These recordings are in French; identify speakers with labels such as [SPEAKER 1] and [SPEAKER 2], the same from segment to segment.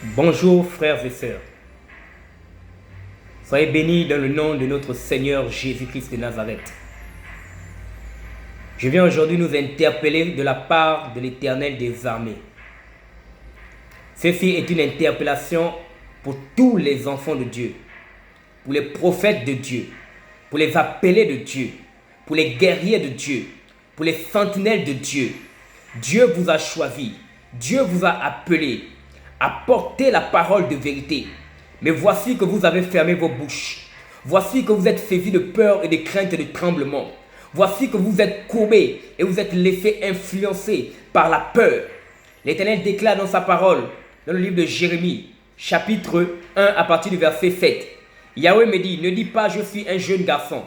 [SPEAKER 1] Bonjour frères et sœurs. Soyez bénis dans le nom de notre Seigneur Jésus-Christ de Nazareth. Je viens aujourd'hui nous interpeller de la part de l'Éternel des armées. Ceci est une interpellation pour tous les enfants de Dieu, pour les prophètes de Dieu, pour les appelés de Dieu, pour les guerriers de Dieu, pour les sentinelles de Dieu. Dieu vous a choisi, Dieu vous a appelé à porter la parole de vérité. Mais voici que vous avez fermé vos bouches. Voici que vous êtes saisis de peur et de crainte et de tremblement. Voici que vous êtes courbés et vous êtes laissés influencer par la peur. L'Éternel déclare dans sa parole, dans le livre de Jérémie, chapitre 1 à partir du verset 7. Yahweh me dit, ne dis pas je suis un jeune garçon,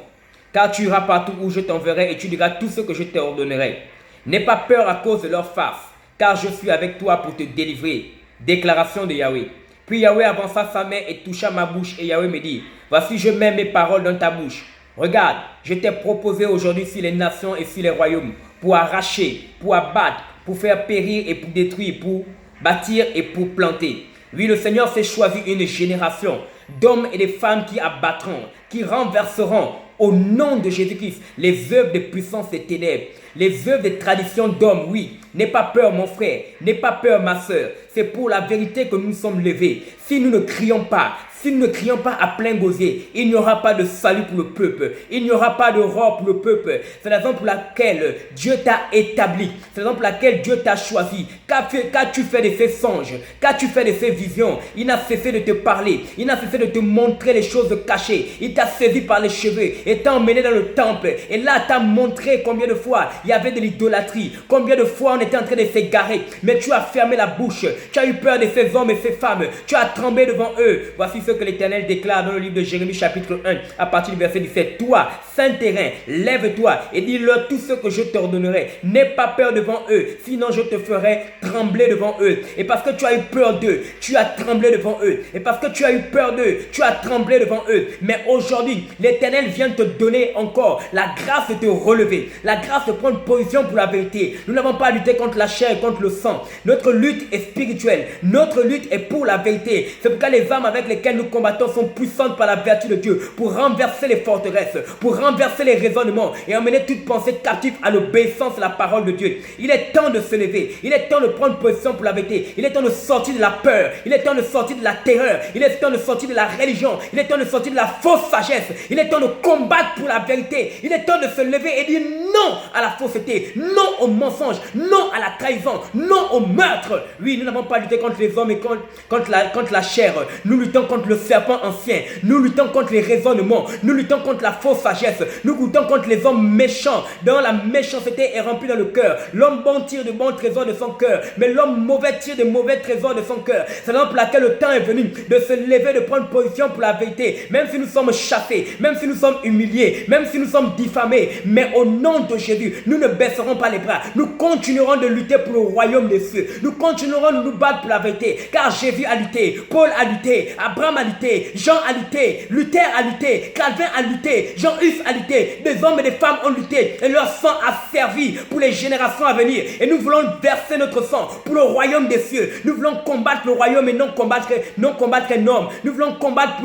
[SPEAKER 1] car tu iras partout où je t'enverrai et tu diras tout ce que je t'ordonnerai. N'aie pas peur à cause de leur face, car je suis avec toi pour te délivrer. Déclaration de Yahweh. Puis Yahweh avança sa main et toucha ma bouche et Yahweh me dit, voici je mets mes paroles dans ta bouche. Regarde, je t'ai proposé aujourd'hui sur les nations et sur les royaumes pour arracher, pour abattre, pour faire périr et pour détruire, pour bâtir et pour planter. Oui, le Seigneur s'est choisi une génération d'hommes et de femmes qui abattront, qui renverseront au nom de Jésus-Christ les œuvres de puissance des ténèbres, les œuvres des traditions d'hommes. Oui, n'aie pas peur mon frère, n'aie pas peur ma soeur. C'est pour la vérité que nous sommes levés. Si nous ne crions pas, si nous ne crions pas à plein gosier, il n'y aura pas de salut pour le peuple. Il n'y aura pas d'aurore pour le peuple. C'est la raison pour laquelle Dieu t'a établi. C'est la raison pour laquelle Dieu t'a choisi. Qu'as-tu fait de ces songes? Qu'as-tu fait de ces visions? Il n'a cessé de te parler. Il n'a cessé de te montrer les choses cachées. Il t'a saisi par les cheveux et t'a emmené dans le temple. Et là, t'a montré combien de fois il y avait de l'idolâtrie. Combien de fois on était en train de s'égarer. Mais tu as fermé la bouche. Tu as eu peur de ces hommes et ces femmes. Tu as tremblé devant eux. Voici ce que l'Éternel déclare dans le livre de Jérémie chapitre 1 à partir du verset 17. Toi, Saint-Terrain, lève-toi et dis-leur tout ce que je t'ordonnerai. N'aie pas peur devant eux, sinon je te ferai trembler devant eux. Et parce que tu as eu peur d'eux, tu as tremblé devant eux. Et parce que tu as eu peur d'eux, tu as tremblé devant eux. Mais aujourd'hui, l'Éternel vient te donner encore la grâce de te relever, la grâce de prendre position pour la vérité. Nous n'avons pas à lutter contre la chair et contre le sang. Notre lutte est spirituelle. Notre lutte est pour la vérité. C'est pourquoi les armes avec lesquelles nous combattants sont puissantes par la vertu de Dieu pour renverser les forteresses, pour renverser les raisonnements et emmener toute pensée captive à l'obéissance à la parole de Dieu. Il est temps de se lever, il est temps de prendre position pour la vérité, il est temps de sortir de la peur, il est temps de sortir de la terreur, il est temps de sortir de la religion, il est temps de sortir de la fausse sagesse, il est temps de combattre pour la vérité, il est temps de se lever et dire non à la fausseté, non au mensonge, non à la trahison, non au meurtre. Oui, nous n'avons pas lutté contre les hommes et contre la chair, nous luttons contre le serpent ancien, nous luttons contre les raisonnements, nous luttons contre la fausse sagesse, nous luttons contre les hommes méchants, dont la méchanceté est remplie dans le cœur. L'homme bon tire de bons trésors de son cœur, mais l'homme mauvais tire de mauvais trésors de son cœur. C'est la raison pour laquelle le temps est venu de se lever, de prendre position pour la vérité, même si nous sommes chassés, même si nous sommes humiliés, même si nous sommes diffamés, mais au nom de Jésus, nous ne baisserons pas les bras, nous continuerons de lutter pour le royaume des cieux, nous continuerons de nous battre pour la vérité, car Jésus a lutté, Paul a lutté, Abraham a lutté, Jean a lutté, Luther a lutté, Calvin a lutté, Jean-Hus a lutté, des hommes et des femmes ont lutté et leur sang a servi pour les générations à venir. Et nous voulons verser notre sang pour le royaume des cieux. Nous voulons combattre le royaume et non combattre un homme. Nous voulons combattre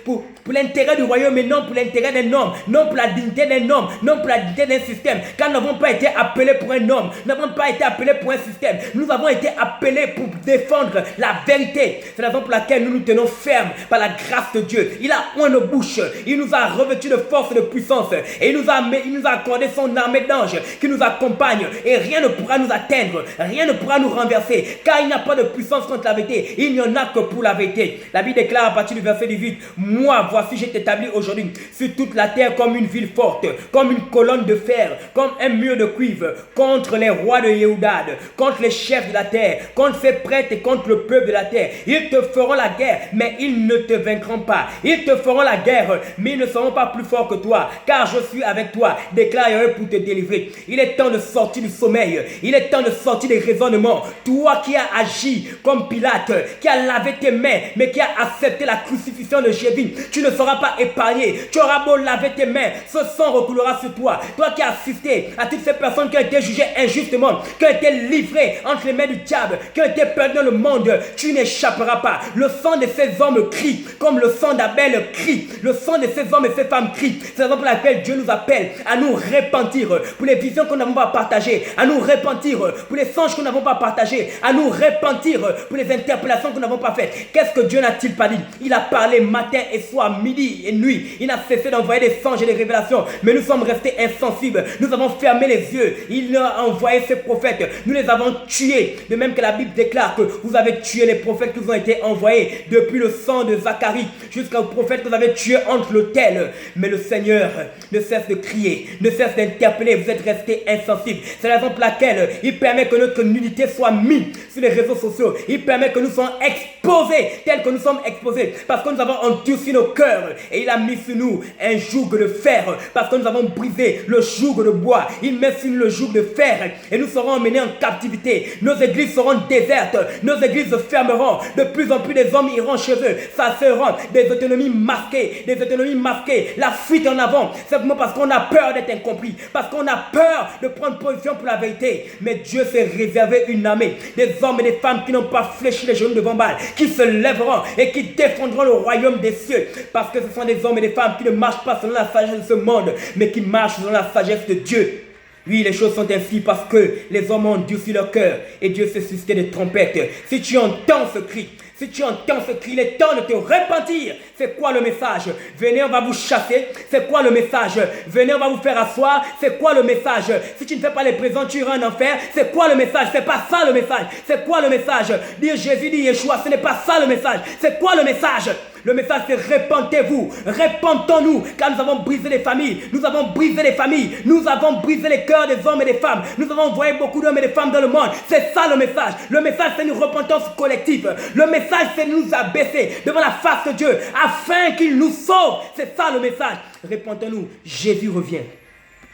[SPEAKER 1] pour l'intérêt du royaume et non pour l'intérêt d'un homme, non pour la dignité d'un homme, non pour la dignité d'un système. Car nous n'avons pas été appelés pour un homme, nous n'avons pas été appelés pour un système. Nous avons été appelés pour défendre la vérité. C'est la raison pour laquelle nous nous tenons fermes par la grâce de Dieu. Il a oint nos bouches, il nous a revêtus de force et de puissance et il nous a accordé son armée d'anges qui nous accompagne et rien ne pourra nous atteindre, rien ne pourra nous renverser, car il n'y a pas de puissance contre la vérité, il n'y en a que pour la vérité. La Bible déclare à partir du verset 18, moi voici je t'établis aujourd'hui sur toute la terre comme une ville forte, comme une colonne de fer, comme un mur de cuivre, contre les rois de Yehudad, contre les chefs de la terre, contre ses prêtres et contre le peuple de la terre. Ils te feront la guerre, mais ils ne te vaincront pas. Ils te feront la guerre, mais ils ne seront pas plus forts que toi, car je suis avec toi, déclare Yahweh pour te délivrer. Il est temps de sortir du sommeil. Il est temps de sortir des raisonnements. Toi qui as agi comme Pilate, qui as lavé tes mains, mais qui as accepté la crucifixion de Jésus, tu ne seras pas épargné. Tu auras beau laver tes mains, ce sang recoulera sur toi. Toi qui as assisté à toutes ces personnes qui ont été jugées injustement, qui ont été livrées entre les mains du diable, qui ont été perdues dans le monde, tu n'échapperas pas. Le sang de ces hommes crie, comme le sang d'Abel crie. Le sang de ces hommes et ces femmes crie. C'est la raison pour laquelle Dieu nous appelle à nous repentir pour les visions que nous n'avons pas partagées, à nous repentir pour les songes que nous n'avons pas partagés, à nous repentir pour les interpellations que nous n'avons pas faites. Qu'est-ce que Dieu n'a-t-il pas dit? Il a parlé matin et soir, midi et nuit. Il n'a cessé d'envoyer des songes et des révélations, mais nous sommes restés insensibles. Nous avons fermé les yeux. Il a envoyé ses prophètes. Nous les avons tués. De même que la Bible déclare que vous avez tué les prophètes qui vous ont été envoyés, depuis le sang de Zacharie jusqu'aux prophètes que vous avez tués entre l'autel. Mais le Seigneur ne cesse de crier, ne cesse d'interpeller. Vous êtes restés insensibles. C'est la raison pour laquelle il permet que notre nudité soit mise sur les réseaux sociaux. Il permet que nous soyons exposés tels que nous sommes exposés, parce que nous avons endurci nos cœurs et il a mis sur nous un joug de fer, parce que nous avons brisé le joug de bois. Il met sur nous le joug de fer et nous serons emmenés en captivité. Nos églises seront désertes, nos églises se fermeront. De plus en plus des hommes iront chez eux. Ça sera des autonomies masquées, des autonomies masquées. La fuite en avant, simplement parce qu'on a peur d'être incompris, parce qu'on a peur de prendre position pour la vérité. Mais Dieu s'est réservé une armée, des hommes et des femmes qui n'ont pas fléchi les genoux devant Baal, qui se lèveront et qui défendront le royaume des cieux, parce que ce sont des hommes et des femmes qui ne marchent pas selon la sagesse de ce monde, mais qui marchent selon la sagesse de Dieu. Oui, les choses sont ainsi parce que les hommes ont endurci leur cœur et Dieu s'est suscité des trompettes. Si tu entends ce cri, si tu entends ce cri, il est temps de te repentir. C'est quoi le message? Venez, on va vous chasser. C'est quoi le message? Venez, on va vous faire asseoir. C'est quoi le message? Si tu ne fais pas les présents, tu iras en enfer. C'est quoi le message? C'est pas ça le message. C'est quoi le message? Dire Jésus, dit Yeshua, ce n'est pas ça le message. C'est quoi le message? Le message c'est repentez-vous, repentons-nous, car nous avons brisé les familles, nous avons brisé les familles, nous avons brisé les cœurs des hommes et des femmes, nous avons envoyé beaucoup d'hommes et de femmes dans le monde. C'est ça le message. Le message c'est une repentance collective. Le message c'est nous abaisser devant la face de Dieu afin qu'il nous sauve. C'est ça le message. Repentons-nous, Jésus revient.